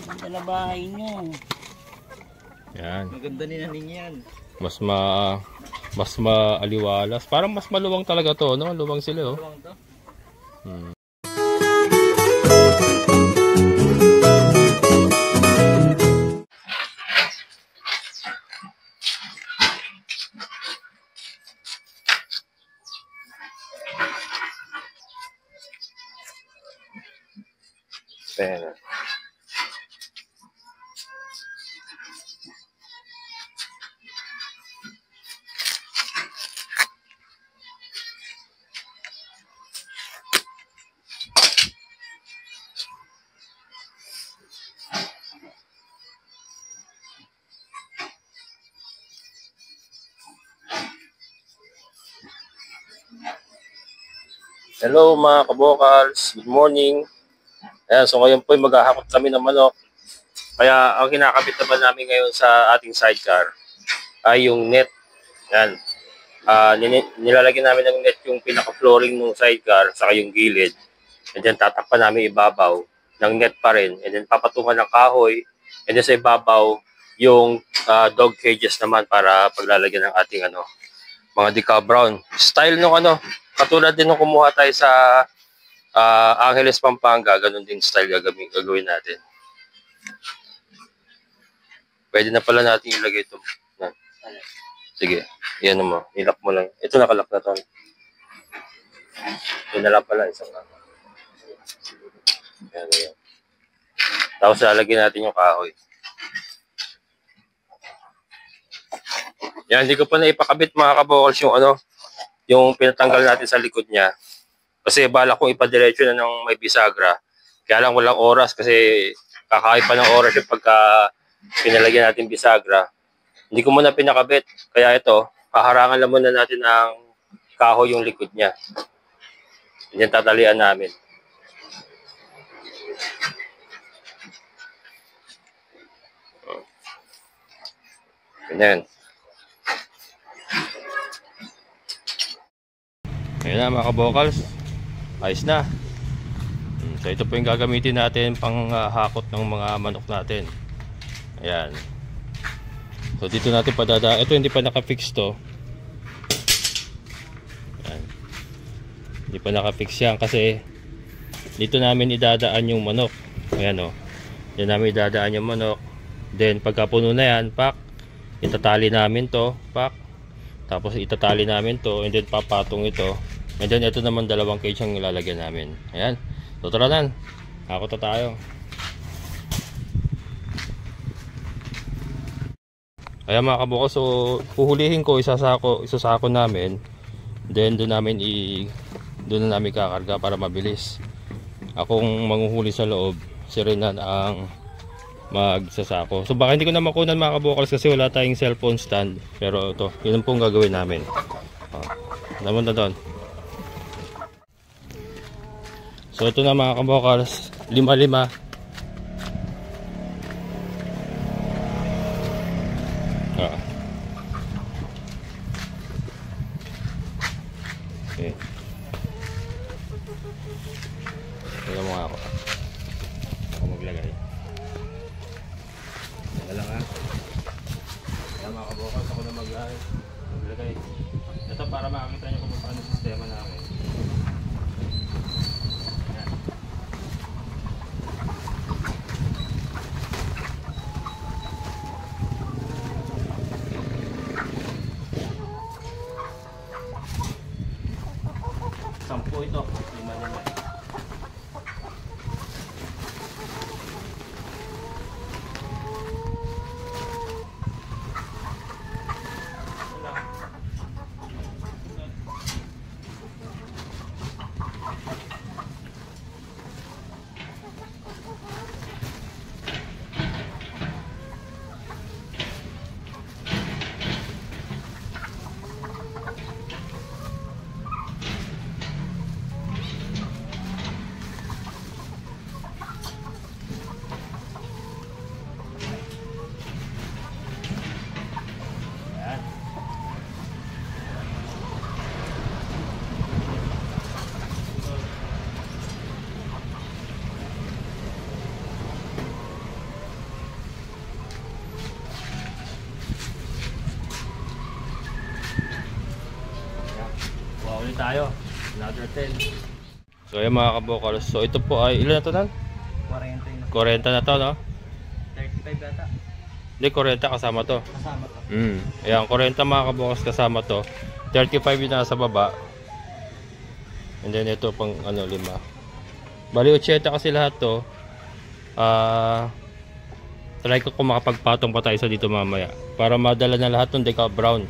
Ganda na bahay nyo. Yan. Maganda ni naning yan. Mas maaliwalas. Parang mas maluwang talaga to, no? Luwang sila, oh. Luwang to? Pera. Hello mga kabokals, good morning. Ayan, so ngayon po maghahakot kami ng manok. Kaya ang kinakabit naman namin ngayon sa ating sidecar ay yung net. Ayan. Nilalagyan namin ng net yung pinaka-flooring ng sidecar saka yung gilid. And then tatakpan namin ibabaw ng net pa rin. And then papatungan ng kahoy. And then sa ibabaw yung dog cages naman para paglalagyan ng ating mga decal brown. Style nung katulad din nung kumuha tayo sa Angeles, Pampanga, ganun din style gagawin natin. Pwede na pala natin ilagay ito. Sige, yan mo. Ilak mo lang. Ito nakalak na to. Ito na lang pala. Isang yan. Tapos lalagyan natin yung kahoy. Yan, hindi ko pa na ipakabit mga kabokals yung pinatanggal natin sa likod niya. Kasi bala kong ipadiretso na ng may bisagra. Kaya lang walang oras kasi kakain pa ng oras yung pagka pinalagyan natin bisagra. Hindi ko muna pinakabit. Kaya ito, haharangan lang muna natin ng kahoy yung likod niya. Yan tatalian namin. Ganyan. Ayan na mga kabokals. Ayos na. So ito po yung gagamitin natin pang hakot ng mga manok natin. Ayan. So dito natin padada. Ito hindi pa nakafix to. Ayan. Hindi pa nakafix yan kasi dito namin idadaan yung manok. Ayan o. Diyan namin idadaan yung manok. Then pagka puno na yan, pak, itatali namin to, pak. Tapos itatali namin to and then papatong ito. And then ito naman dalawang cage ang ilalagyan namin. Ayan. So tara na. Hakot na tayo. Ayan mga kabukos. So puhulihin ko, isasako namin. Then doon na namin kakarga para mabilis. Akong manguhuli sa loob. Si Renan ang magsasako. So baka hindi ko na makunan mga kabukals kasi wala tayong cellphone stand. Pero ito, yun pong gagawin namin. Naman na doon. So ito na mga kabokals, 5-5. Okay. Tignan mo nga ako. Ako maglagay. Tignan lang ha. Ayan mga kabokals, ako na maglagay. Ito para makakita nyo kung paano sistema namin. Sampo ito, 5-5. tayo. Another 10. So ayan mga kabokals. So ito po ay, ilan na to nan? 40 na to, no? 35 yata. Hindi, 40 kasama to. Kasama to. Ayan, 40 mga kabokals kasama to. 35 yung nasa baba. And then ito pang ano, 5. Bali 80 kasi lahat to. Try ko kung makapagpatong pa tayo sa dito mamaya para madala na lahat ng decal brown.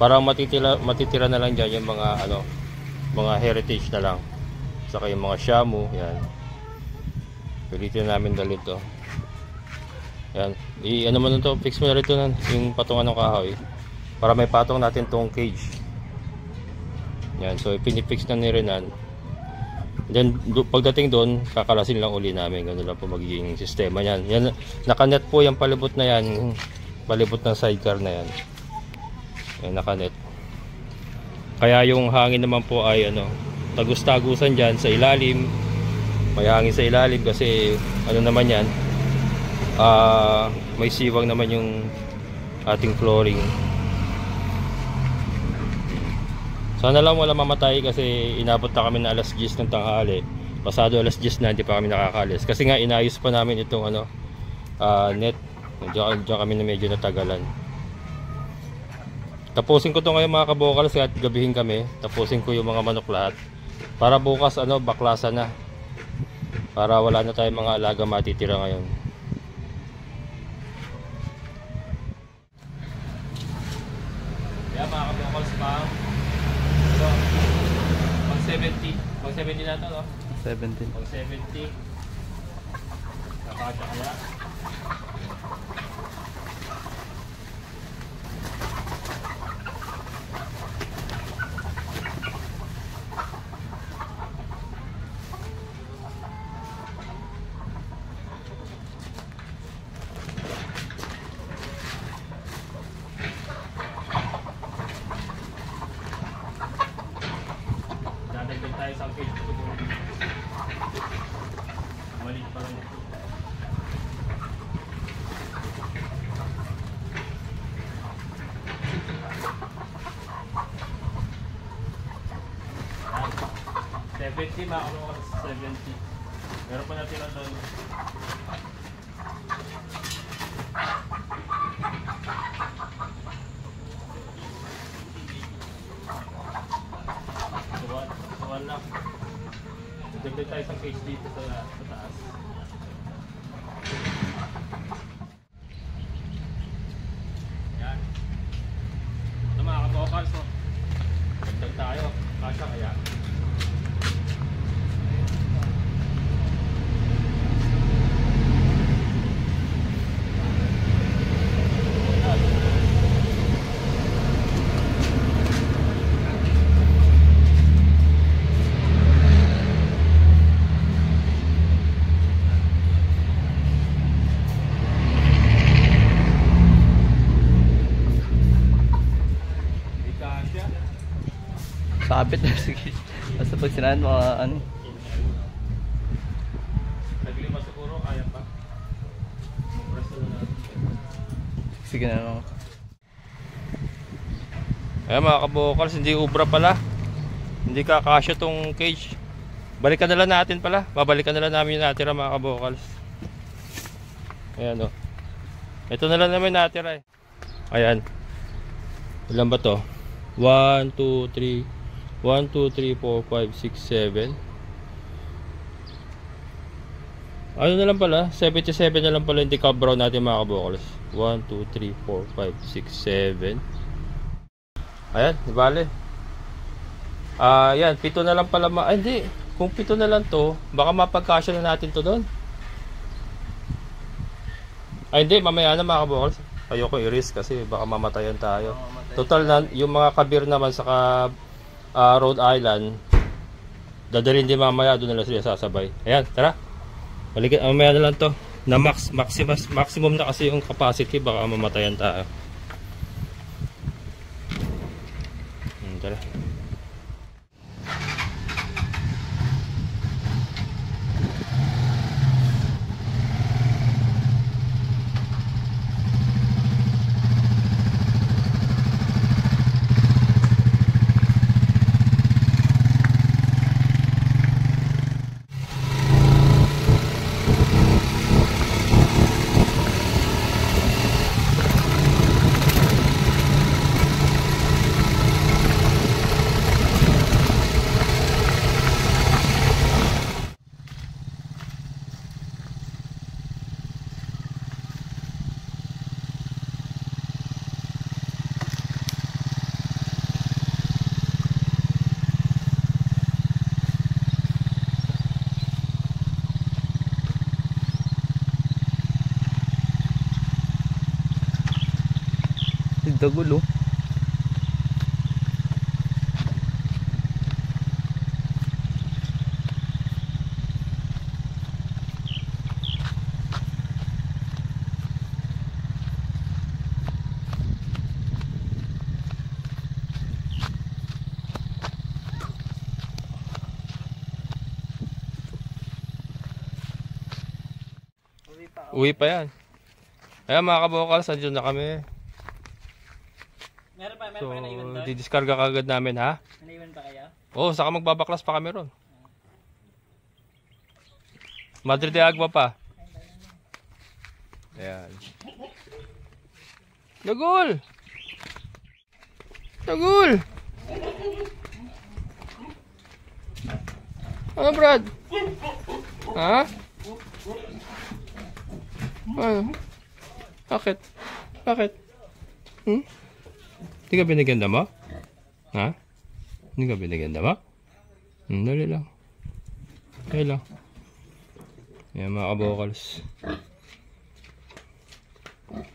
Para matitira na lang dyan yung mga ano, mga heritage na lang. Saka yung mga shamu, yan. Pilitin namin dali to. Yan. Ano mo na to, fix mo na rito yung patungan ng kahoy. Para may patong natin tong cage. Yan, so pinifix na ni Renan. Then pagdating doon, kakalasin lang uli namin. Ganun lang po magiging sistema niyan. Yan, nakanet po yung palibot na yan. Palibot ng sidecar na yan. Yan, nakanet. Kaya yung hangin naman po ay ano, tagus-tagusan dyan sa ilalim. May hangin sa ilalim kasi ano naman yan, may siwang naman yung ating flooring. Sana lang wala mamatay kasi inabot na kami na alas 10 ng tanghali. Pasado alas 10 na, hindi pa kami nakakalis. Kasi nga inayos pa namin itong ano, net. Diyan kami na medyo natagalan. Tapusin ko to ngayon mga kabokals at gabihin kami. Tapusin ko yung mga manok lahat. Para bukas ano, baklasan na. Para wala na tayong mga alaga matitira ngayon. Yeah, mga kabokals pa. Pag 70 na ito, no? 17. Pag 70 nakasya kaya. Dadagdag tayo sa cage siguro. Maliit pa rin. Yan. 70 mga kabokals, 70. Meron pa natin ang doon. Suwan lang. Dagdag tayo sa cage dito sa taas. Yan. Ito mga kabokals, so dagdag tayo. Kasya kaya. Sabit na sige. Basta pag sinahan mo ano. Naglima siguro, kaya pa. Presto na natin. Sige na lang. Ayan mga kabokals, hindi ubra pala. Hindi kakasya tong cage. Balikan na lang natin pala. Babalikan na lang namin yung natira mga kabokals. Ayan o. Ito na lang namin natira eh. Ayan. Ilan ba to? 1, 2, 3 1, 2, 3, 4, 5, 6, 7. Ano na lang pala? 77 na lang pala yung decal brown natin mga kabokals. 1, 2, 3, 4, 5, 6, 7. Ayan, di bale. Yan, 7 na lang pala. Hindi. Kung 7 na lang to, baka mapagkasya na natin to doon. Hindi, mamaya na mga kabokals. Ayoko i-risk kasi baka mamatayan tayo. Total na, yung mga kabir naman saka Rhode Island, dadalhin din mamaya, doon na lang sila sasabay. Ayan, tara. Balikan, mamaya na lang to. Na maximum na kasi yung capacity, baka mamatayan tayo. Tara. Dagulo. Uwi pa yan. Ayan mga kabokals, andyan na kami. Meron pa So, naiwan doon? didiskarga kagad namin ha. Naiwan pa kayo? Oo, saka magbabaklas pa kami ron. Madre de Agua pa. Ayan. Dagul! Dagul! Ano Brad? Ha? Ano? Bakit? Bakit? Hindi ka binigyan mo? Ha? Hindi ka binigyan mo? Dali lang. Okay lang. Yan mga kabokals.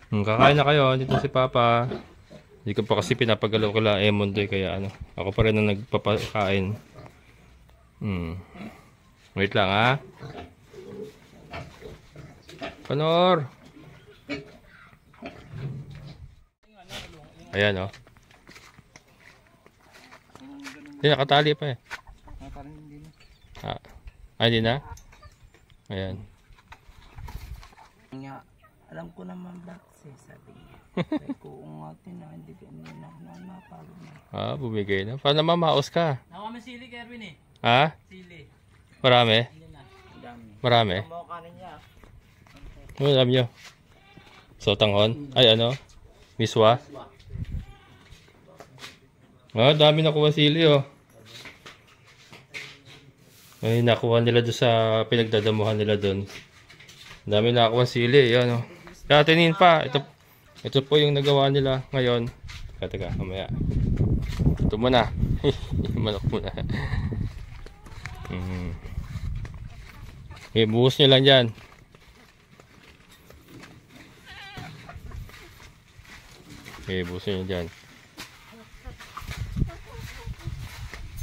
Kakain na kayo. Dito si Papa. Hindi ko pa kasi pinapagalaw ko lang Mondoy kaya ano. Ako pa rin ang nagpapakain. Wait lang ha. Panor. Ayan oh. Hindi nakatali pa eh. Parang hindi na. Hindi na? Ayan. Nga, alam ko naman bakse, sabi niya. Sabi ko, ungatin na, hindi ka na napalo na. Bumigay na. Paano mamaos ka? Nakuha mo sili, Kerwin eh. Ha? Sili. Marami? Hindi na. Dami. Marami? Ang mga kanin niya. Ano alam nyo? Sotanghon? Ay ano? Miswa? Dami nakuha sili oh. Ay nakuha nila doon sa pinagdadamuhan nila doon. Dami nakuha sili. Yan oh. Kaya tinin pa. Ito po yung nagawa nila ngayon. Teka, mamaya. Ito muna. Manok muna. Okay, buhos nyo lang dyan. Okay, busin nyo dyan.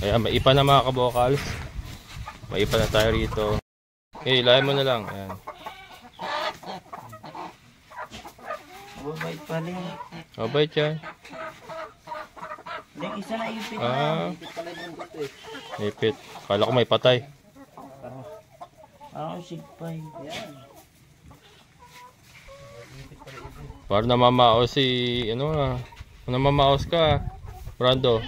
Ayan, maipa na mga kabokals. Maipa na tayo rito. Okay, ilahin mo na lang. Ayan. Mababait pa rin. Mabait yan. Yung isa na ipit na. Ipit pala yung buto eh. Ipit. Kala ko may patay. Parang sigpay. Yan. Parang namamaos si... namamaos ka. Brando.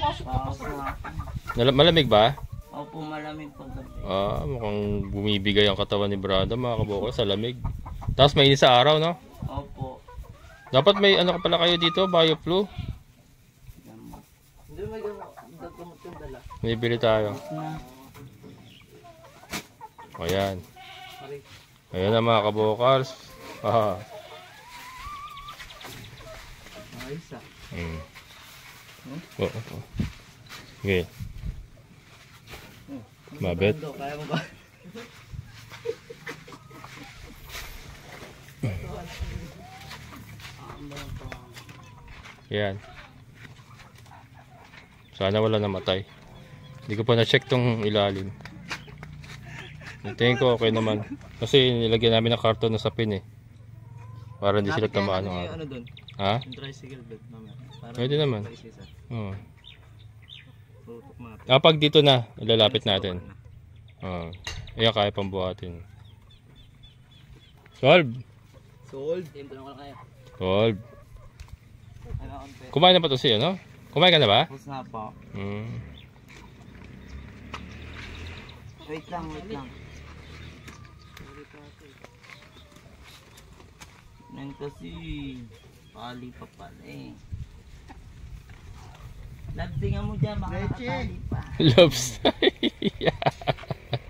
Malamig ba? Opo, malamig paggabi. Mukhang bumibigay ang katawan ni Brando mga kabokals sa lamig. Tapos mainit sa araw, no? Opo. Dapat may ano ka pala kayo dito, BioFlu. Hindi may gamot yung dala. Bibili tayo. Na. Ayan. Ayan na mga kabokals. Ayos ah. Oo. Okay. Mabet. Kaya mo ba? Ayan. Sana wala namatay. Hindi ko pa na-check tong ilalim. Tingin ko okay naman. Kasi nilagyan namin ng karton na sapin eh. Para hindi sila tamaan ng araw. Ano doon? Ha? Yung tricycle bed naman. Pwede naman. Oo. Tutok mga. Pag dito na, ilalapit natin. Ayan, kaya pang buhatin. Solve! Sold. Tempo lang kayo. Solve. Kumain na pa to siya, no? Kumain ka na ba? Tapos na po. Wait lang. Nang kasi pali pa pala eh. Labsingan mo dyan, baka nakatali pa. Loves.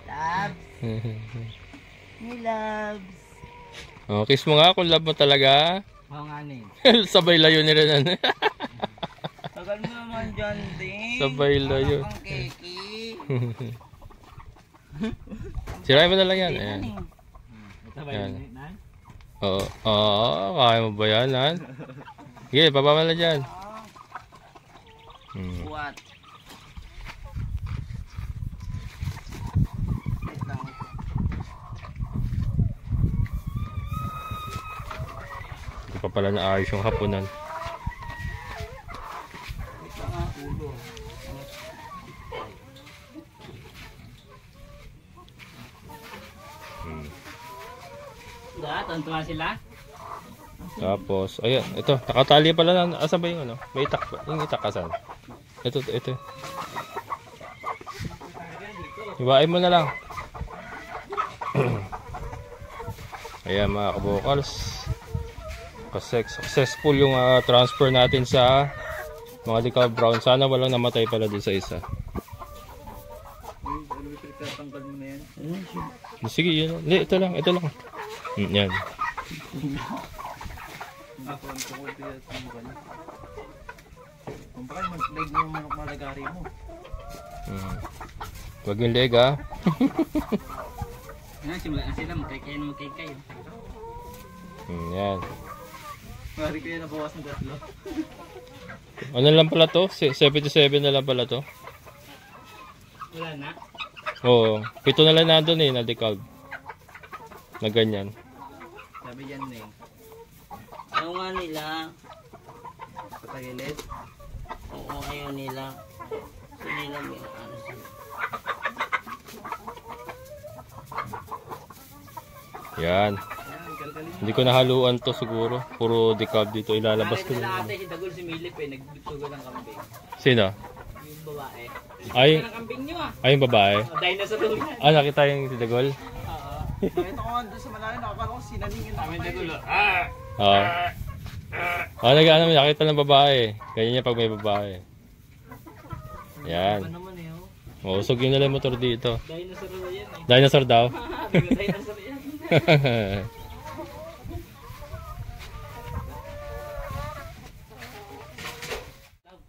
Labs. Hey, Labs. Kiss mo nga kung love mo talaga. Oo nga ni. Sabay layo ni Renan. Tagal mo naman dyan, din. Sabay layo. Anak ang keki. Sirain mo na lang yan. Ayan. Sabay Yan. na. Oo, kaya mo ba yan, Han? Sige, baba mo na dyan. What? Wait lang. Hindi pa pala naayos yung hapunan. Wait lang nga, ulo. Tontuwa sila? Tapos, ayan, ito, nakatali pala na, asan ba yung ano? May itak ba? Yung itak asan? Ito. Iwain mo na lang. Ayan mga kabokals. Successful yung transfer natin sa mga decal brown. Sana walang namatay pala dun sa isa. Sige, yun. Hindi, ito lang. Yan. Kumpara mag-leg mo yung manok malagari mo. Huwag yung leg ha. Simula na sila, magkay-kay. Yan. Mari ko yan nabawas ng tatlo. Ano lang pala to? 77 na lang pala to. Wala na? Oo. 7 na lang nandun eh, na decal. Na ganyan. Sabi yan na eh. Ayaw nga nila. Patagilid? Oo, ayaw nila. Gusto nila may ano sila. Yan. Hindi ko nahaluan to siguro. Puro decal dito. Ilalabas ko Nila na. ate si Dagol si Milip eh. Nagbitsugo ng kambing. Sino? Yung babae. Ay, Ang kambing nyo ah. ay yung babae. Dinosaur daw yan. Ah, nakita yung si Dagol? Oo. Nakita ko nga doon sa malayo. Nakapala ko sinalingin na kami Dagol. Oo. Nakita ng babae. Ganyan yan pag may babae. Yan. Ano naman eh oh. Mausog yung nila yung motor dito. Dinosaur daw yan eh. Dinosaur daw. Dinosaur yan.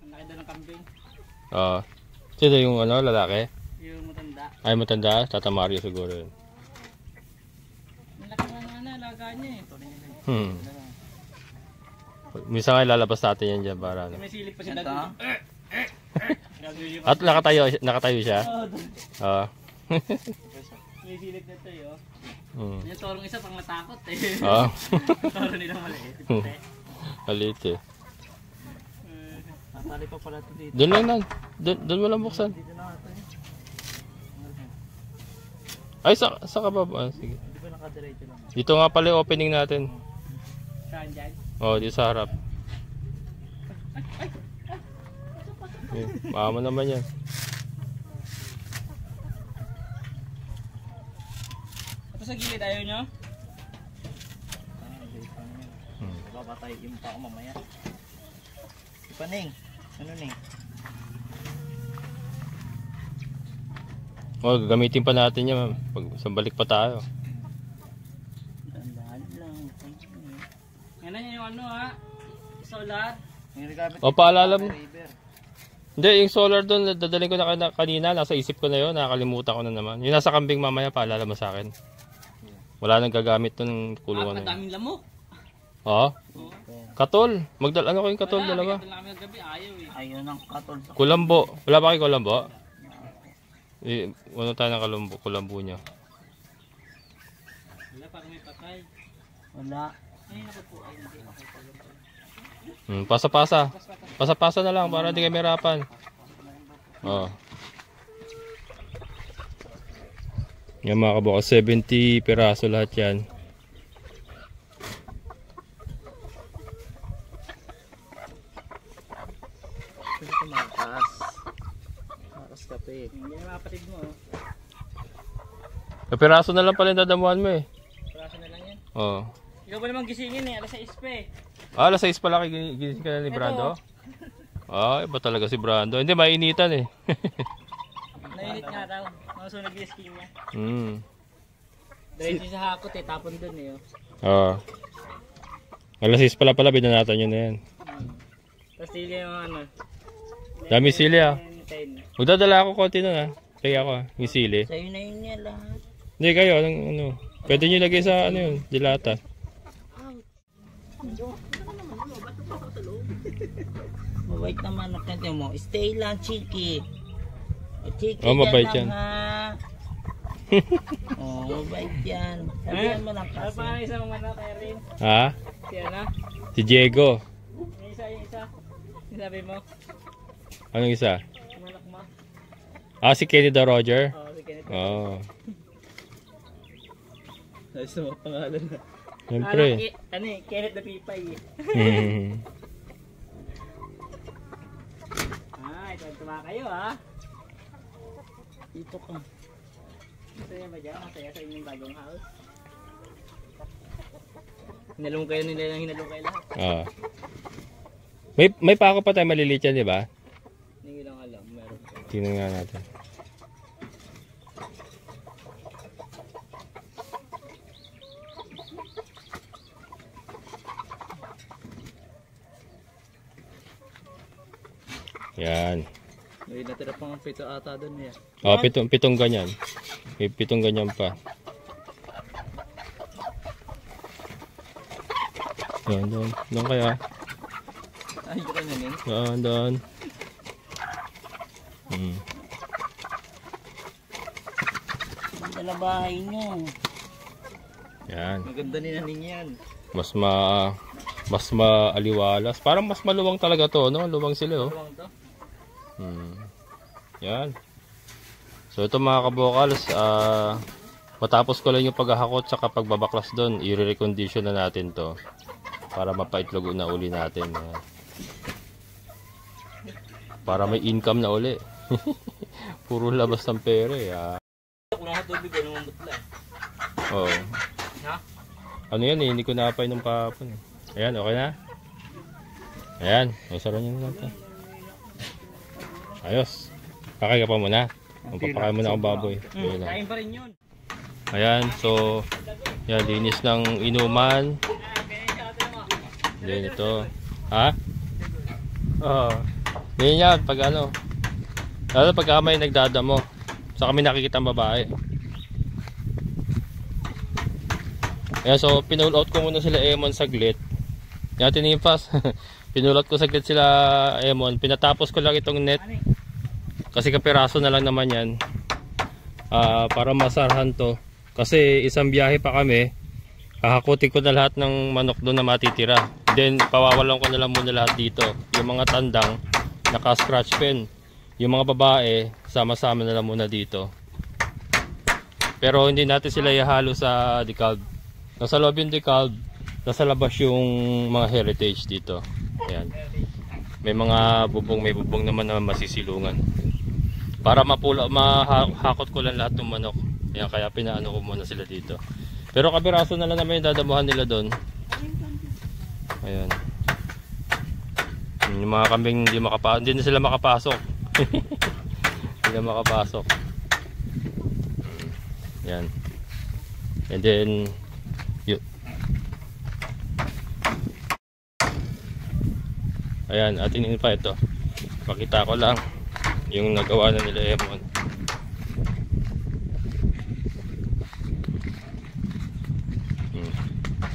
Ang laki daw ng kambing. Oo. Sino yung ano, lalaki? Yung matanda. Ay, matanda. Tata Mario siguro yun. Malaki na alaga niya eh. Minsan nga ilalabas natin yan dyan para ano. May silip pa siya dati. At nakatayo siya? Oo. May silip na ito eh oh. Yung torong isa pang natakot eh. Oo. Toro nilang maliit. Maliit eh. Tatali pa pala ito dito. Doon lang na. Doon mo lang buksan. Dito na ito eh. Ay, sa kababa. Sige. Hindi pa nakadiretso lang. Dito nga pala yung opening natin. Saan dyan? Oo, dito sa harap. Mama naman yan. Ito sa gilid ayaw nyo? Papatay yung pa ako mamaya. Ipaning. Ano ning? Oh, gagamitin pa natin yan. Pag sambalik pa tayo. Tandaan lang. Yan yung ano ha? Solar. O, paalala mo. Hindi, yung solar doon, dadaling ko na kanina. Nasa isip ko na yun. Nakakalimutan ko na naman. Yung nasa kambing mamaya, paalala mo sa akin. Wala nang gagamit ng kulungan na yun. Madaming lamok. Oo. Katol. Ano ko yung katol dalawa? Ayaw ng katol. Kulambo. Wala ba kayo kulambo? Ano tayo ng kulambo niya? Wala parang may patay. Wala. Ay, naku po. Ay, hindi. Pasa-pasa. Pasa-pasa na lang para hindi kayo mahirapan. Oo. Yan mga kabukas. 70 piraso lahat yan. Ito ito mataas. Mataas kape. Hindi na mapatid mo. Piraso na lang pala yung dadamuhan mo eh. Piraso na lang yan. Oo. Ikaw ba namang gisingin eh. Alas 6 pa eh. Alas 6 pala gigising ka na ni Brando? Iba talaga si Brando. Hindi, mainitan eh. Nainit nga daw. Maso nag-gising niya. Diretso sa hakot eh. Tapon dun eh. Oo. Alas 6 pala binanatan nyo na yan. Tapos sili yung ano. Dami sili ah. 10. Magdadala ako konti nun ah. Kaya ako yung sili. Sa'yo na yun niya lahat. Hindi kayo, ano. Pwede nyo lagay sa ano yun, dilata. Mabait naman ang kanya mo. Stay lang, Chiki. O, Chiki, Oh, mabait dyan yan. lang, ha? Oh, mabait yan. Sabihan mo lang kasi. Paano isang manok, Erin? Ha? Si ano? Si Diego. Yung isa. Sinabi mo? Anong isa? Yung manok mo? Ah, si Kenny the Roger? Oo, si Kenneth. Oo. Ayos mo pangalan na. Siyempre. Ano eh, Kenneth the Pipay eh. Ito tuwa kayo ha. Dito ka. Masaya ba dyan? Masaya sa inyong bagong house? Hinalong kayo nila lang, hinalong kayo lahat. Oo. May pako pa tayo maliliit yan, di ba? Hindi lang alam, meron. Tingnan nga natin. Yan. May natira pang pito ata doon eh. Oh, pitong ganyan. May pitong ganyan pa. Doon kaya. Ay, ito na yun. Doon. Ganda na bahay niyo. Yan. Maganda ni nanin yan. Mas maaliwalas. Parang mas maluwang talaga to, no? Luwang sila, oh. Luwang to? Yan. So ito mga kabokals, matapos ko lang yung paghahakot sa pagbabaklas doon, i-recondition na natin to para mapaitlog na uli natin. Para may income na uli. Puro labas ng pera eh. Kung nakatubig, ano mamutla eh. Oo. Ha? Ano yan eh, hindi ko napay nung papon eh. Ayan, okay na? Ayan, may saro nyo na natin. Ayos. Pakay ka pa muna. Magpapakay muna akong baboy. Kain pa rin yun. Ayan, so yan, linis ng inuman. Then ito. Ha? Oo. Yan yan, pag ano. Lalo pag may nagdadamo. So kami nakikita ang babae. Ayan, so pinull out ko muna sila Emon saglit. Yan, tinipas. Pinull out ko saglit sila Emon. Pinatapos ko lang itong net. Kasi kapiraso na lang naman yan. Para masarhan to. Kasi isang biyahe pa kami. Hahakutin ko na lahat ng manok doon na matitira. Then pawawalan ko na lang muna lahat dito. Yung mga tandang naka-scratch pen. Yung mga babae sama-sama na lang muna dito. Pero hindi natin sila ihalo sa decalb. Nasa loob yung decalb. Nasa labas yung mga heritage dito. Ayan. May mga bubong, may bubong naman na masisilungan. Para mahakot ko lang lahat ng manok. Ayan, kaya pinaano ko muna sila dito. Pero kabiraso na lang naman yung dadamuhan nila doon. Ayan. Yung mga kambing hindi na sila makapasok. Hindi na makapasok. Ayan. And then ayan, atin pa ito. Pakita ko lang yung nagawa na nila Emon.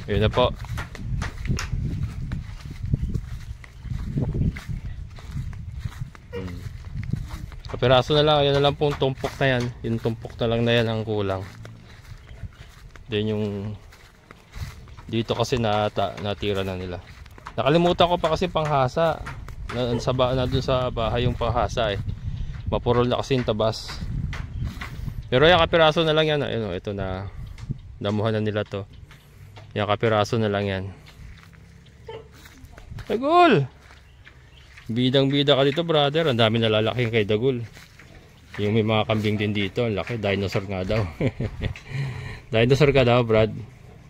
Yun na po. Kapiraso na lang. Yan na lang pong tumpok na yan. Yung tumpok na lang na yan ang kulang. Then yung dito kasi natira na nila. Nakalimutan ko pa kasi panghasa. Nandun sa bahay yung panghasa eh. Mapurol na kasi yung tabas. Pero yung kapiraso na lang yan. Ayun, ito na damuhan na nila to. Yung kapiraso na lang yan. Dagul! Bidang bida ka dito brother. Ang dami nalalaki kay Dagul. Yung may mga kambing din dito. Ang laki. Dinosaur nga daw. Dinosaur ka daw Brad.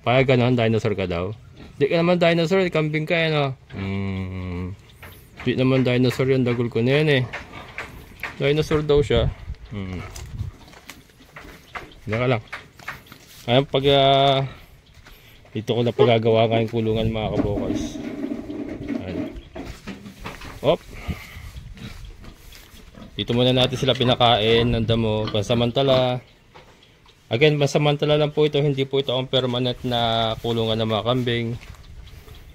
Paya ganon, dinosaur ka daw. Di ka naman dinosaur. Kambing ka yan oh. Di naman dinosaur yung Dagul ko na yan eh. Dinosaur daw siya. Hindi ka lang. Ayan pag dito ko na pagagawa ngayong kulungan mga kabokals. Op. Dito muna natin sila pinakain ng damo pansamantala. Again, pansamantala lang po ito, hindi po ito ang permanent na kulungan ng mga kambing.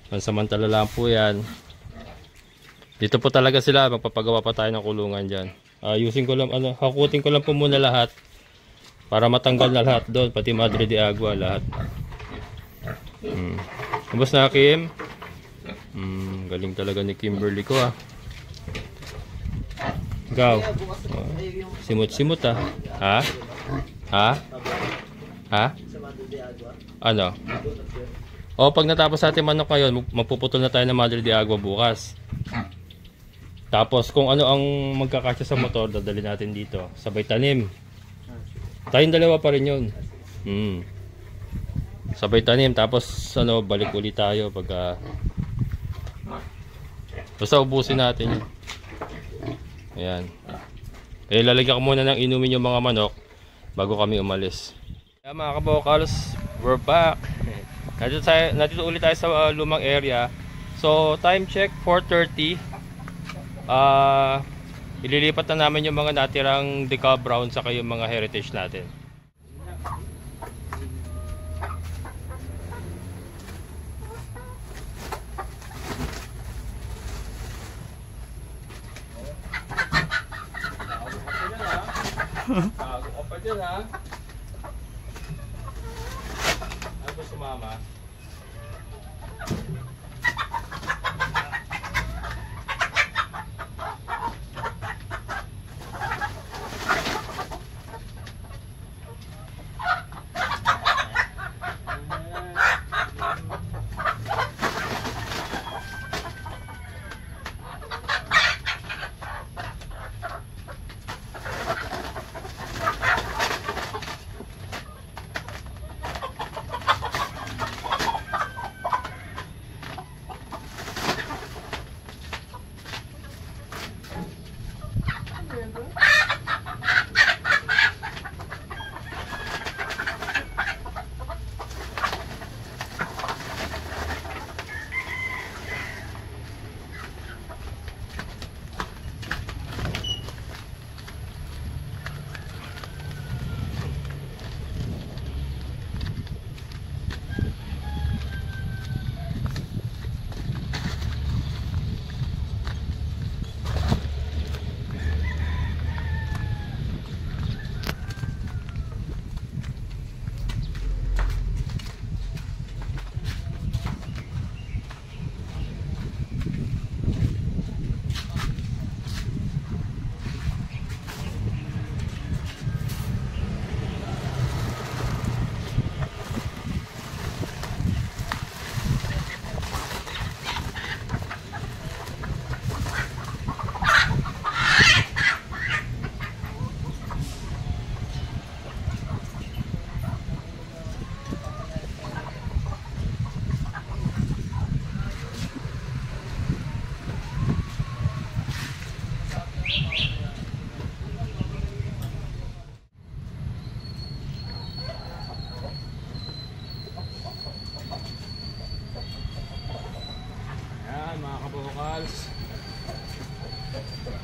Pansamantala lang po 'yan. Dito po talaga sila, magpapagawa pa tayo ng kulungan dyan. Ayusin ko lang, hakutin ko lang po muna lahat para matanggal na lahat doon, pati Madre de Agua, lahat. Ubos na, Kim? Galing talaga ni Kimberly ko, ah. Ikaw? Simut-simut, ah. Ha? Ha? Ha? Ano? Pag natapos natin manok ngayon, magpuputol na tayo ng Madre de Agua bukas. Tapos kung ano ang magkakasya sa motor, dadali natin dito. Sabay tanim. Tayong dalawa pa rin yun. Sabay tanim. Tapos balik ulit tayo pagka... Basta ubusin natin yun. Ayan. Lalagyan ko muna ng inumin yung mga manok bago kami umalis. Kaya mga kabokals, we're back. Nandito ulit tayo sa lumang area. So time check 4:30. Ililipat na namin yung mga natirang decal brown saka yung mga heritage natin. Bago ka pa dyan, ha? Ano ba sumama?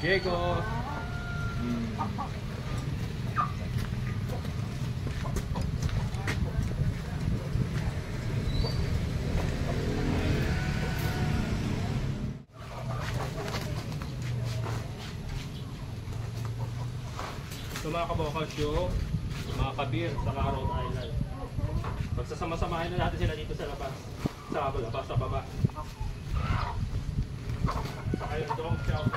Diego. So mga kabokal show, mga kabir sa Rhode Island. Magsasama-samahin na natin sila dito sa labas. Sa labas, sa baba. Saka yung dog shop.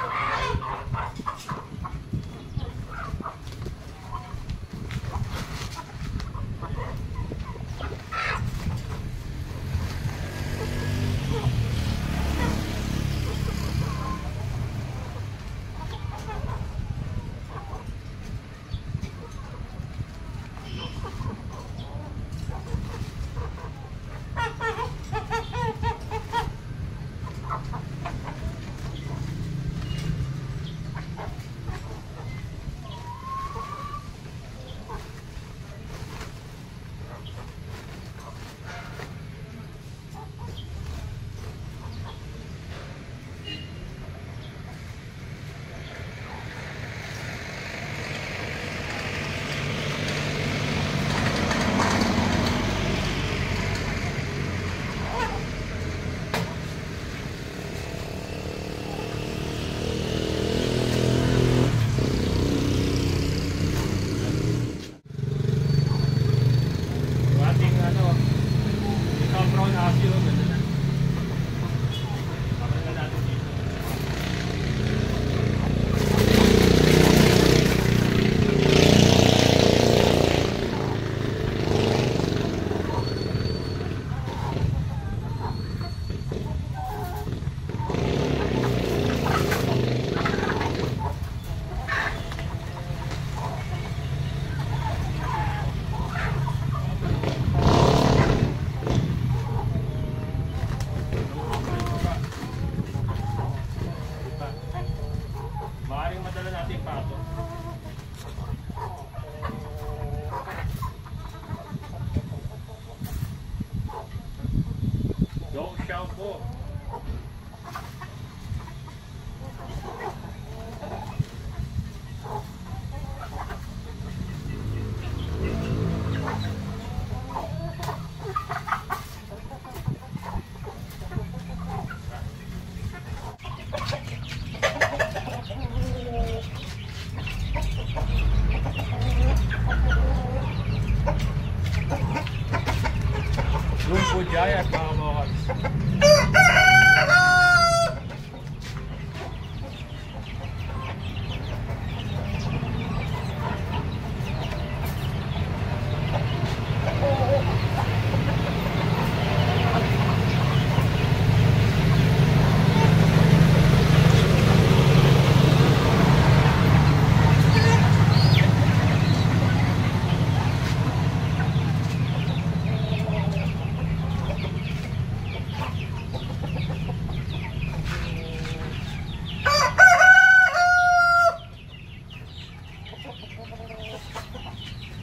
Lumpo Giant mga kabukas.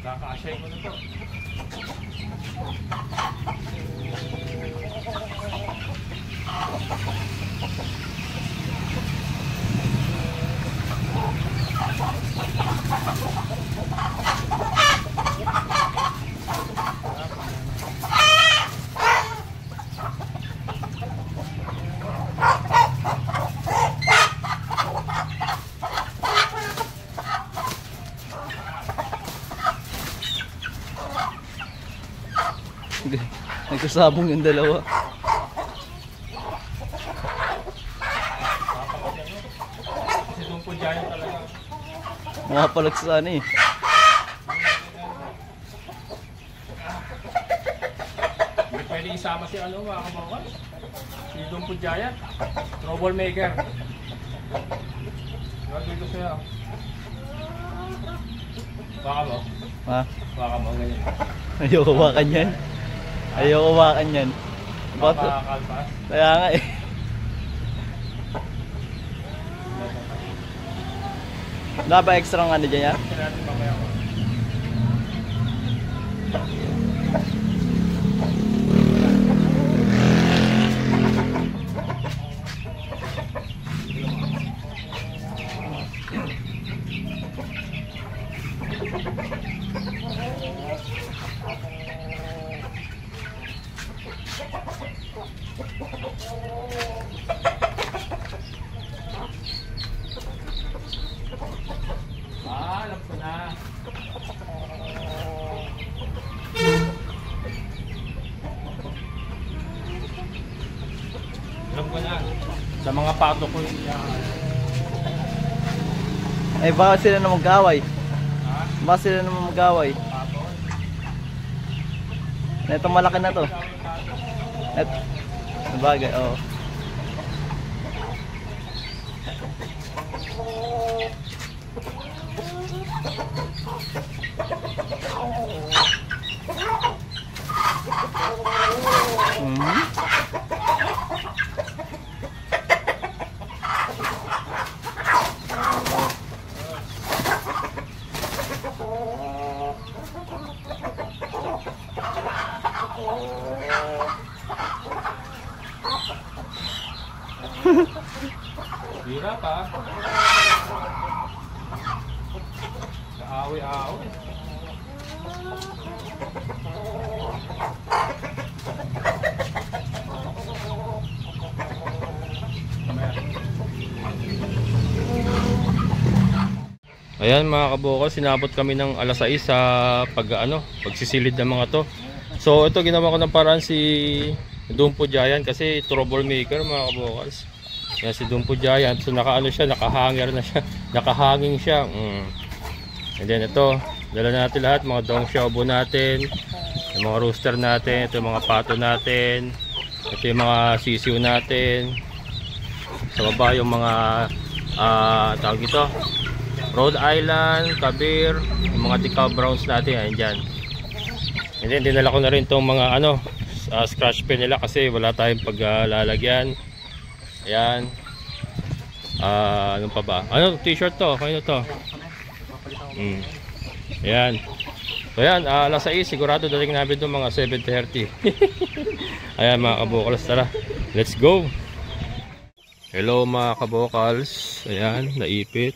Kakashay ko na to. Nagkasabong yung dalawa. Kasi Lumpo Giant talaga. Mga palagsan eh. Hindi pwede isama si ano mga kabukas. Si Lumpo Giant. Troublemaker. Gagawin ko sa'yo. Baka mo? Ha? Baka mo ganyan. Ayoko wakan yan. Ayoko wakan yan. Bato. Makakalpas. Kaya nga eh. Wala ba extra ng ano dyan yan? Kasi natin mamaya ko. Alam ko na. Alam ko na. Sa mga pato ko yun. Ay baka sila na mag-away. Ha? Baka sila na mag-away. Pato? Ito malaki na to. Ito. Sabagay, oo. Hirap ha. Kaaway-away. Ayan mga kabukas, sinabot kami ng alas 6 sa pagsisilid ng mga to. So ito ginawa ko ng paraan si Lumpo Giant kasi troublemaker mga kabukas. Yan si Lumpo Giant. So nakaano siya, nakahanger na siya. Nakahanging siya. And then ito, dala natin lahat, mga dong xiaobo natin, yung mga rooster natin, ito yung mga pato natin, ito yung mga sisiw natin. Sa baba yung mga tawag ito, Rhode Island, Kabir, yung mga decal browns natin, ayan dyan. And then dinala ko na rin itong mga scratch pen nila kasi wala tayong paglalagyan. Ayan. Ano pa ba? Ano t-shirt to? Kaya to. Ayan. So ayan, alas 6 sigurado dating namin doon mga 7:30. Ayan mga kabukas, tara. Let's go! Hello mga kabokals. Ayan, naipit.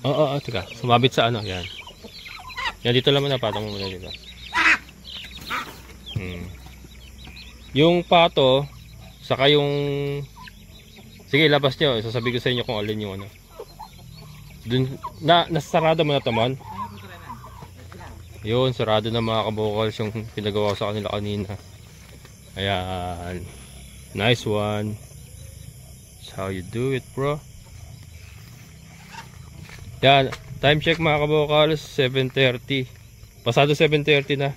Oo, teka. Sumabit sa ano, yan. Yan, dito lang muna. Patong mo muna dito. Yung pato, saka yung... Sige, labas nyo. Sasabihin ko sa inyo kung alin yung ano. Dun, nasarado mo na ito, man? Yun, sarado na mga kabokals yung pinagawa sa kanila kanina. Ayan. Nice one. That's how you do it, bro. Yan, time check mga kabokals, 7:30. Pasado 7:30 na.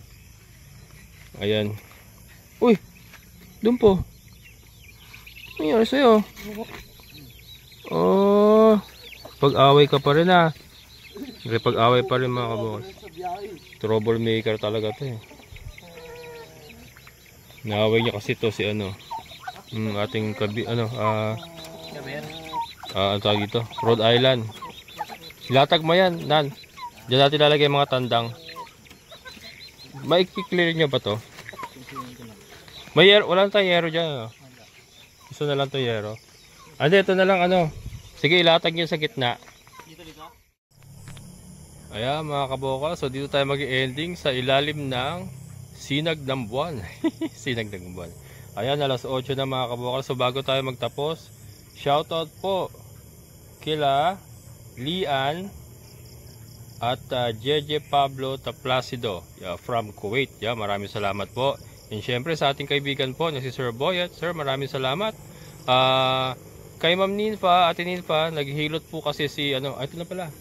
Ayan. Uy, doon po. Ano nangyari sa'yo? Oh, pag-away ka pa rin ah. Pag-away pa rin mga kabokals. Troublemaker talaga to eh. Naaway niya kasi to si ano. Ating ano tawag dito, Rhode Island. Ilatag mo yan, Nan. Diyan natin lalagay mga tandang. Maikiklear nyo ba to? May yero, wala tayong yero dyan. Ano? Gusto na lang to yero. Ande, ito na lang ano. Sige, ilatag nyo sa gitna. Ayan mga kabokal. So dito tayo mag-ending sa ilalim ng sinag ng buwan. Sinag ng buwan. Ayan, alas 8 na mga kabokal. So bago tayo magtapos, shoutout po kila Lian at JJ Pablo Taplacido from Kuwait. Maraming salamat po. And syempre sa ating kaibigan po na si Sir Boyet. Sir, maraming salamat. Kay Ma'am Ninfa, Ate Ninfa, naghihilot po kasi si ano, ito na pala.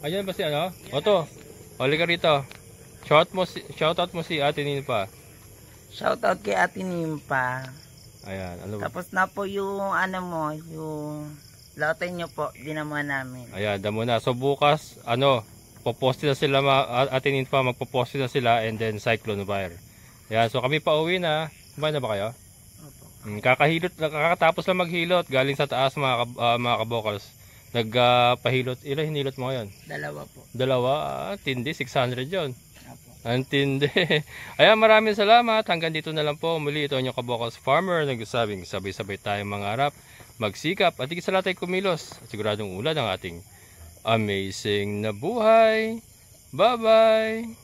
Ayan ba si ano? Oto. Huli ka rito. Shoutout mo si Ate Ninfa. Shoutout kay Ate Nimpa. Ayan, ano ba? Tapos na po yung ano mo, yung laotin nyo po, dinamuhan namin. Ayan, damo na. So bukas, ano, popost na sila, Ate Ninfa, magpopost na sila and then Cyclone Fire. Ayan, so kami pa uwi na. Kumain na ba kayo? Opo. Kakahilot, kakatapos lang maghilot, galing sa taas mga kabokals. Nagpahilot, ilan hinilot mo ngayon? Dalawa po. Dalawa, tindi, 600 yon. Opo. Antindi. Ayan, maraming salamat. Hanggang dito na lang po. Muli ito yung kabokals farmer. Nagsasabing sabay-sabay tayong mangarap, magsikap, at higit sa lahat ay kumilos. At siguradong ulan ang ating amazing na buhay. Bye-bye!